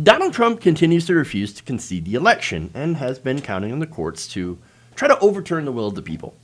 Donald Trump continues to refuse to concede the election and has been counting on the courts to try to overturn the will of the people.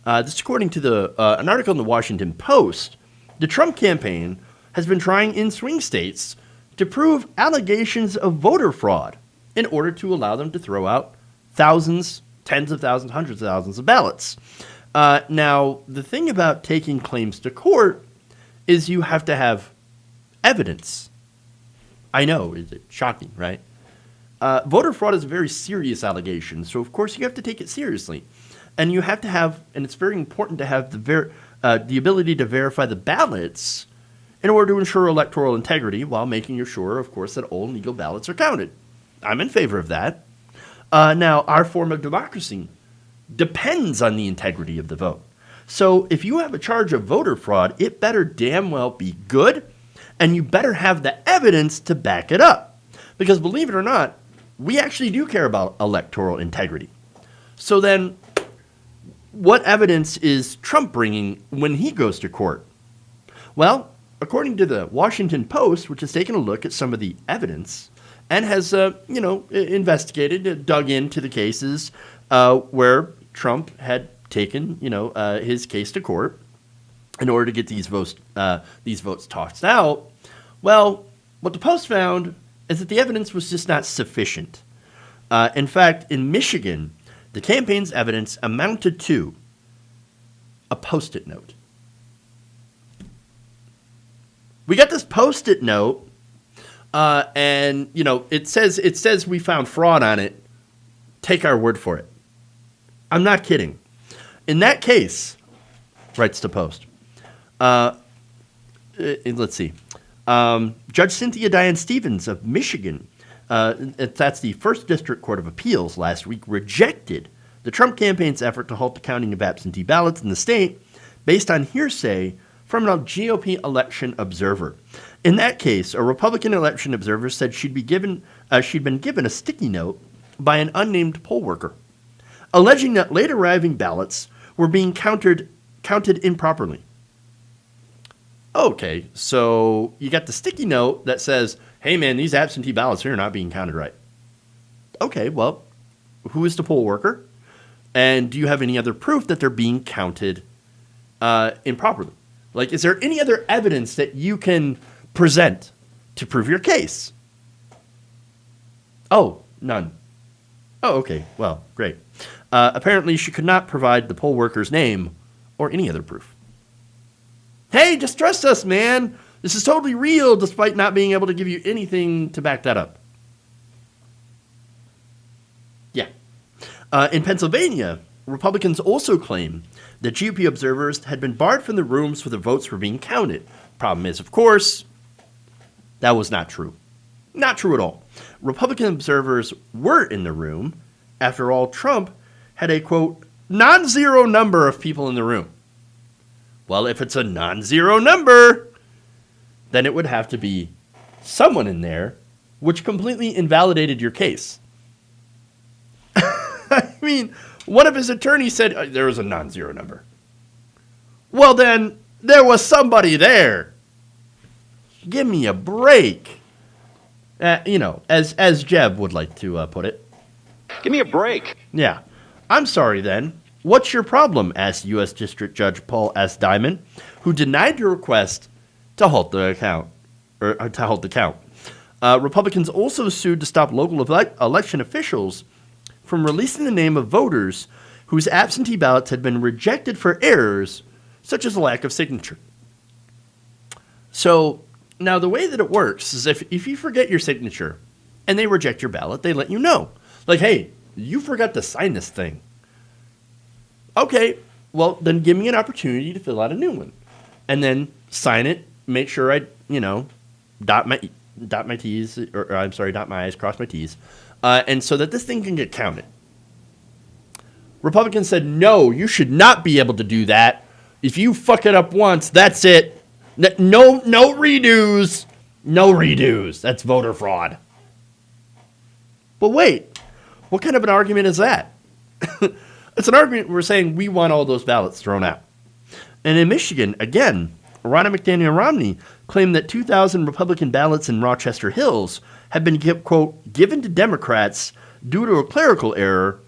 This according to an article in the Washington Post. The Trump campaign has been trying in swing states to prove allegations of voter fraud in order to allow them to throw out thousands, tens of thousands, hundreds of thousands of ballots. Now, the thing about taking claims to court is you have to have evidence. I know, it's shocking, right? Voter fraud is a very serious allegation, so of course you have to take it seriously. And you have to have, and it's very important to have the ability to verify the ballots in order to ensure electoral integrity while making sure, of course, that all legal ballots are counted. I'm in favor of that. Now, our form of democracy depends on the integrity of the vote. So if you have a charge of voter fraud, it better damn well be good, and you better have the evidence to back it up. Because believe it or not, we actually do care about electoral integrity. So then, what evidence is Trump bringing when he goes to court? Well, according to the Washington Post, which has taken a look at some of the evidence and has, investigated, dug into the cases where Trump had taken, his case to court in order to get these votes tossed out. Well, what the Post found is that the evidence was just not sufficient. In fact, in Michigan, the campaign's evidence amounted to a Post-it note. We got this Post-it note, and it says we found fraud on it. Take our word for it. I'm not kidding. In that case, writes the Post. Let's see. Judge Cynthia Diane Stevens of Michigan, that's the First District Court of Appeals, last week rejected the Trump campaign's effort to halt the counting of absentee ballots in the state based on hearsay from a GOP election observer. In that case, a Republican election observer said she'd been given a sticky note by an unnamed poll worker, alleging that late arriving ballots were being counted improperly. Okay, so you got the sticky note that says, hey man, these absentee ballots here are not being counted right. Okay, well, who is the poll worker? And do you have any other proof that they're being counted improperly? Like, is there any other evidence that you can present to prove your case? Oh, none. Oh, okay, well, great. Apparently she could not provide the poll worker's name or any other proof. Hey, just trust us, man. This is totally real, despite not being able to give you anything to back that up. Yeah. In Pennsylvania, Republicans also claim that GOP observers had been barred from the rooms where the votes were being counted. Problem is, of course, that was not true. Not true at all. Republican observers were in the room. After all, Trump had a, quote, non-zero number of people in the room. Well, if it's a non-zero number, then it would have to be someone in there, which completely invalidated your case. I mean, one of his attorneys said there was a non-zero number. Well, then, there was somebody there. Give me a break. As Jeb would like to put it. Give me a break. Yeah. I'm sorry, then. What's your problem? Asked U.S. District Judge Paul S. Diamond, who denied your request to halt the count. Republicans also sued to stop local election officials from releasing the name of voters whose absentee ballots had been rejected for errors, such as a lack of signature. So, now the way that it works is if you forget your signature and they reject your ballot, they let you know. Like, hey, you forgot to sign this thing. Okay, well, then give me an opportunity to fill out a new one. And then sign it, make sure I, dot my T's, dot my I's, cross my T's, and so that this thing can get counted. Republicans said, no, you should not be able to do that. If you fuck it up once, that's it. No redos. No redos. That's voter fraud. But wait, what kind of an argument is that? It's an argument we're saying we want all those ballots thrown out. And in Michigan, again, Ronna McDaniel Romney claimed that 2,000 Republican ballots in Rochester Hills had been, quote, given to Democrats due to a clerical error,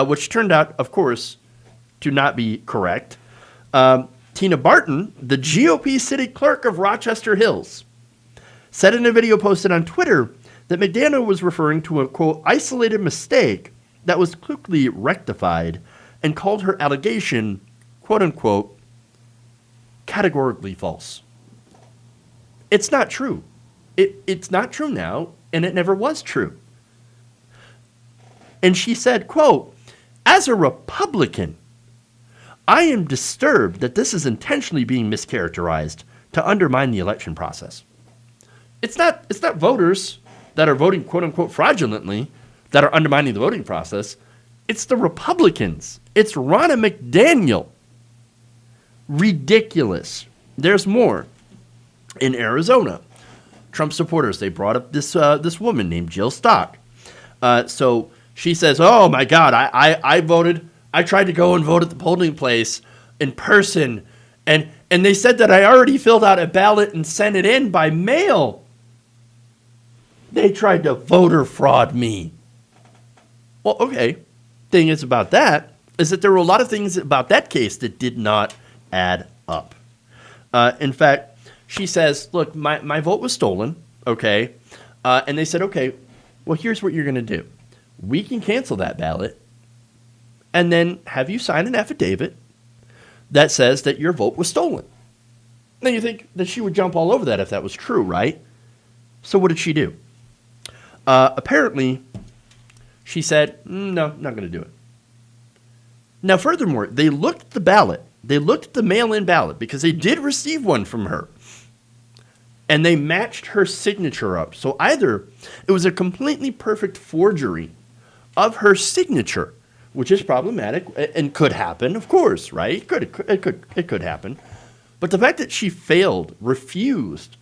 which turned out, of course, to not be correct. Tina Barton, the GOP city clerk of Rochester Hills, said in a video posted on Twitter that McDaniel was referring to a, quote, isolated mistake that was quickly rectified and called her allegation, quote unquote, categorically false. It's not true. It's not true now, and it never was true. And she said, quote, as a Republican, I am disturbed that this is intentionally being mischaracterized to undermine the election process. It's not voters that are voting, quote unquote, fraudulently that are undermining the voting process. It's the Republicans. It's Ronna McDaniel. Ridiculous. There's more. In Arizona, Trump supporters, they brought up this woman named Jill Stock. So she says, oh my God, I voted. I tried to go and vote at the polling place in person, and they said that I already filled out a ballot and sent it in by mail. They tried to voter fraud me. Well, okay. Thing is about that is that there were a lot of things about that case that did not add up. In fact, she says, look, my vote was stolen, okay? And they said, okay, well, here's what you're going to do. We can cancel that ballot and then have you sign an affidavit that says that your vote was stolen. Now you think that she would jump all over that if that was true, right? So what did she do? Apparently, she said, no, not going to do it. Now, furthermore, they looked at the ballot. They looked at the mail-in ballot because they did receive one from her. And they matched her signature up. So either it was a completely perfect forgery of her signature, which is problematic and could happen, of course, right? It could happen. But the fact that she refused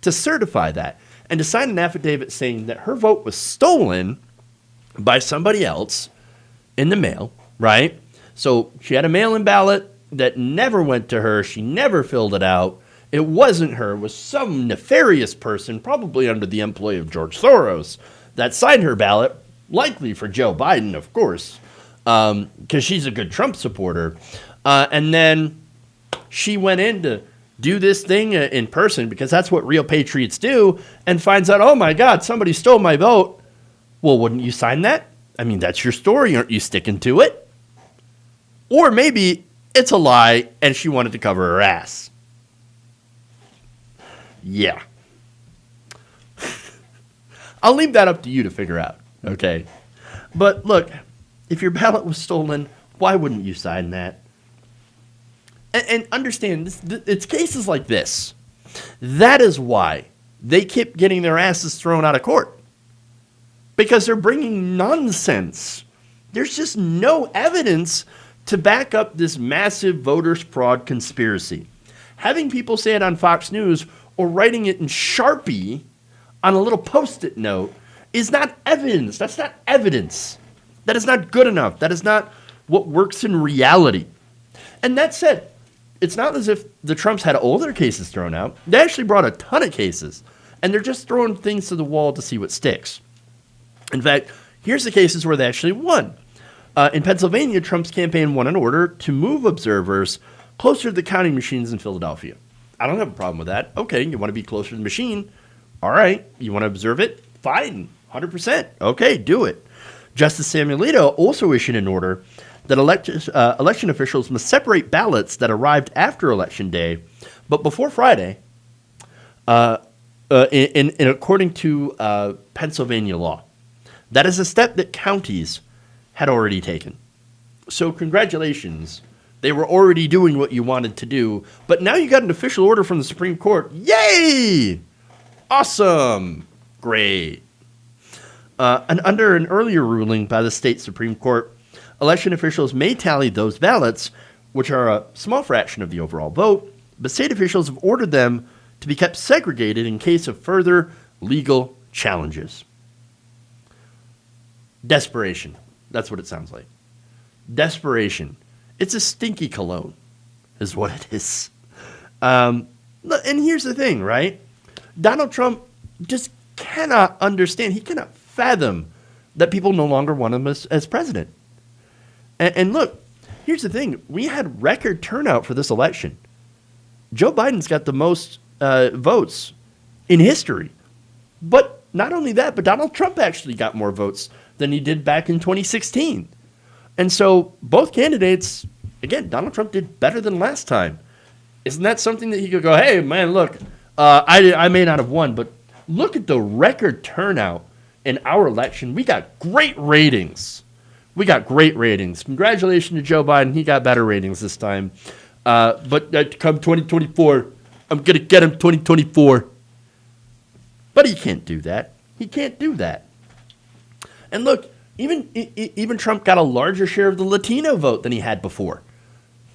to certify that and to sign an affidavit saying that her vote was stolen by somebody else in the mail, right? So she had a mail-in ballot that never went to her. She never filled it out. It wasn't her. It was some nefarious person, probably under the employ of George Soros, that signed her ballot, likely for Joe Biden, of course, because she's a good Trump supporter. And then she went in to do this thing in person because that's what real patriots do, and finds out, oh my God, somebody stole my vote. Well, wouldn't you sign that? I mean, that's your story. Aren't you sticking to it? Or maybe it's a lie and she wanted to cover her ass. Yeah. I'll leave that up to you to figure out, okay? But look, if your ballot was stolen, why wouldn't you sign that? And understand, it's cases like this. That is why they keep getting their asses thrown out of court. Because they're bringing nonsense. There's just no evidence to back up this massive voter fraud conspiracy. Having people say it on Fox News or writing it in Sharpie on a little Post-it note is not evidence. That's not evidence. That is not good enough. That is not what works in reality. And that said, it's not as if the Trumps had all their cases thrown out. They actually brought a ton of cases, and they're just throwing things to the wall to see what sticks. In fact, here's the cases where they actually won. In Pennsylvania, Trump's campaign won an order to move observers closer to the counting machines in Philadelphia. I don't have a problem with that. Okay, you want to be closer to the machine? All right. You want to observe it? Fine. 100%. Okay, do it. Justice Samuel Alito also issued an order that election officials must separate ballots that arrived after Election Day, but before Friday, according to Pennsylvania law. That is a step that counties had already taken. So congratulations. They were already doing what you wanted to do, but now you got an official order from the Supreme Court. Yay! Awesome. Great. And under an earlier ruling by the state Supreme Court, election officials may tally those ballots, which are a small fraction of the overall vote, but state officials have ordered them to be kept segregated in case of further legal challenges. Desperation. That's what it sounds like. Desperation. It's a stinky cologne, is what it is. And here's the thing, right? Donald Trump just cannot understand. He cannot fathom that people no longer want him as president. And look, here's the thing. We had record turnout for this election. Joe Biden's got the most votes in history. But not only that, but Donald Trump actually got more votes than he did back in 2016. And so both candidates, again, Donald Trump did better than last time. Isn't that something that he could go, hey, man, look, I may not have won, but look at the record turnout in our election. We got great ratings. Congratulations to Joe Biden. He got better ratings this time. But come 2024, I'm going to get him 2024. But he can't do that. And look, even Trump got a larger share of the Latino vote than he had before.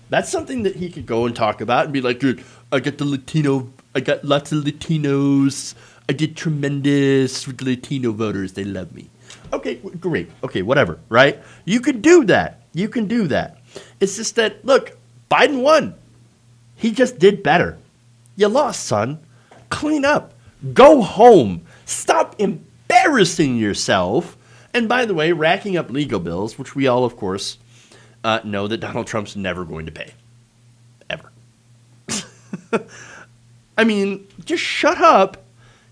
That's something that he could go and talk about and be like, dude, I got lots of Latinos. I did tremendous with the Latino voters. They love me. Okay, great. Okay, whatever, right? You can do that. It's just that, look, Biden won. He just did better. You lost, son. Clean up. Go home. Stop embarrassing yourself. And by the way, racking up legal bills, which we all, of course, know that Donald Trump's never going to pay. Ever. I mean, just shut up,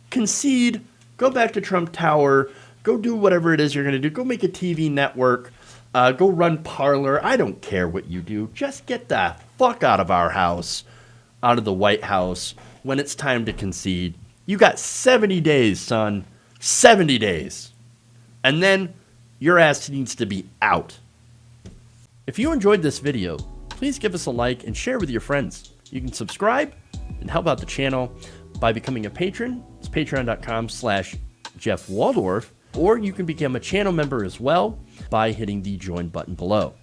concede, go back to Trump Tower, go do whatever it is you're going to do. Go make a TV network, go run Parler. I don't care what you do. Just get the fuck out of our house, out of the White House, when it's time to concede. You got 70 days, son. 70 days. And then your ass needs to be out. If you enjoyed this video, please give us a like and share with your friends. You can subscribe and help out the channel by becoming a patron. It's patreon.com/Jeff Waldorf. Or you can become a channel member as well by hitting the join button below.